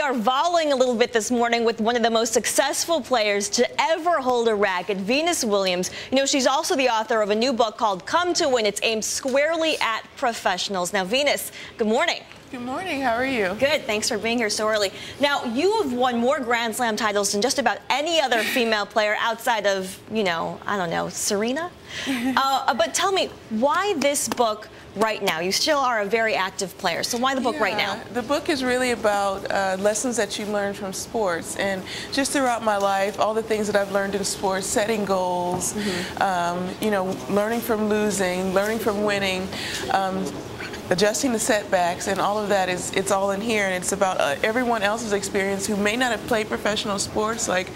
are volleying a little bit this morning with one of the most successful players to ever hold a racket, Venus Williams. You know, she's also the author of a new book called Come to Win. It's aimed squarely at professionals. Now, Venus, good morning. Good morning. How are you? Good. Thanks for being here so early. Now, you have won more Grand Slam titles than just about any other female player outside of, you know, I don't know, Serena? But tell me, why this book right now? You still are a very active player, so why the book right now? The book is really about lessons that you learn from sports, and just throughout my life, all the things that I've learned in sports, setting goals, you know, learning from losing, learning from winning, adjusting to setbacks, and all of that it's all in here, and it's about everyone else's experience who may not have played professional sports, like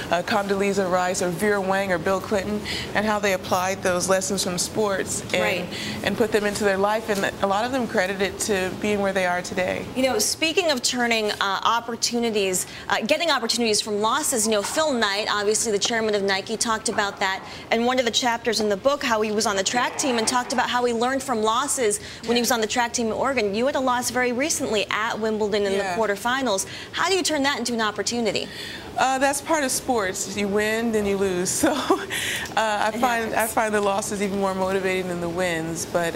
Condoleezza Rice or Vera Wang or Bill Clinton, and how they applied those lessons from sports and put them into their life, and a lot of them credit it to being where they are today. You know, speaking of turning opportunities, getting opportunities from losses, you know, Phil Knight, obviously the chairman of Nike, talked about that in one of the chapters in the book, how he was on the track team and talked about how he learned from losses when he was on the track team in Oregon. You had a loss very recently at Wimbledon in the quarterfinals. How do you turn that into an opportunity? That's part of sports. You win, then you lose. So I find the losses even more motivating than the wins. But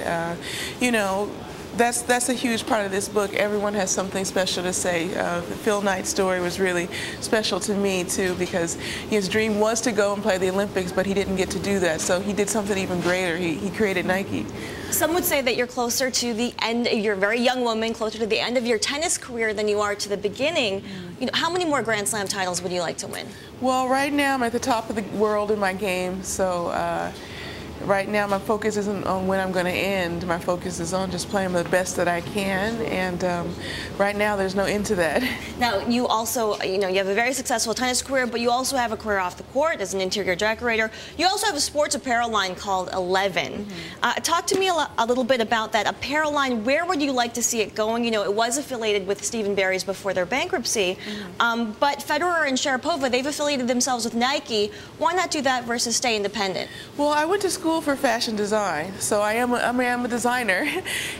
you know, that's a huge part of this book. Everyone has something special to say. The Phil Knight story was really special to me too, because his dream was to go and play the Olympics, but he didn't get to do that. So he did something even greater. He created Nike. Some would say that you're closer to the end, you're a very young woman, closer to the end of your tennis career than you are to the beginning. You know, how many more Grand Slam titles would you like to win? Well, right now I'm at the top of the world in my game, so right now my focus isn't on when I'm going to end. My focus is on just playing the best that I can, and right now there's no end to that. Now, you also, you know, you have a very successful tennis career, but you also have a career off the court as an interior decorator. You also have a sports apparel line called 11. Talk to me a little bit about that apparel line. Where would you like to see it going? You know, it was affiliated with Stephen Barry's before their bankruptcy, but Federer and Sharapova, they've affiliated themselves with Nike. Why not do that versus stay independent? Well, I went to school for fashion design, so I am a designer,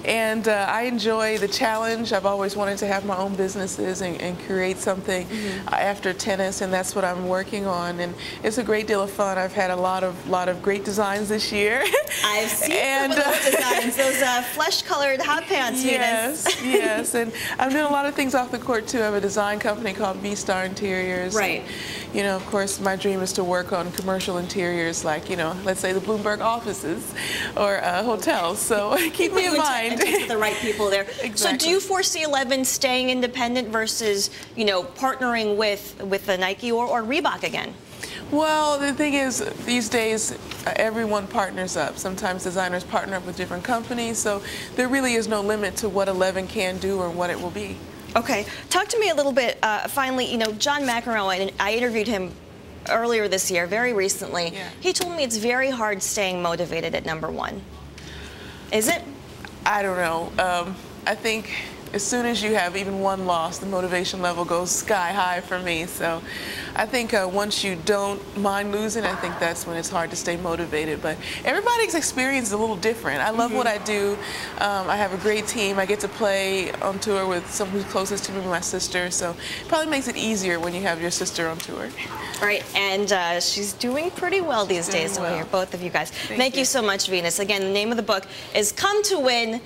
and I enjoy the challenge. I've always wanted to have my own businesses and create something after tennis, and that's what I'm working on, and it's a great deal of fun. I've had a lot of great designs this year. I've seen some of those designs, those flesh-colored hot pants. Yes, yes, and I'm doing a lot of things off the court too. I have a design company called V-Star Interiors. Right. And, you know, of course, my dream is to work on commercial interiors, like, you know, let's say the Bloomberg offices or hotels. So keep me in mind. The right people there. Exactly. So do you foresee 11 staying independent versus, you know, partnering with the Nike or Reebok again? Well, the thing is, these days, everyone partners up. Sometimes designers partner up with different companies, so there really is no limit to what 11 can do or what it will be. Okay. Talk to me a little bit, finally, you know, John McEnroe, I interviewed him earlier this year, very recently. He told me it's very hard staying motivated at #1. Is it? I don't know. I think as soon as you have even one loss, the motivation level goes sky high for me. So I think once you don't mind losing, I think that's when it's hard to stay motivated. But everybody's experience is a little different. I love what I do. I have a great team. I get to play on tour with someone who's closest to me, my sister. So it probably makes it easier when you have your sister on tour. Right, and she's doing pretty well these days. So both of you guys. Thank you so much, Venus. Again, the name of the book is Come to Win.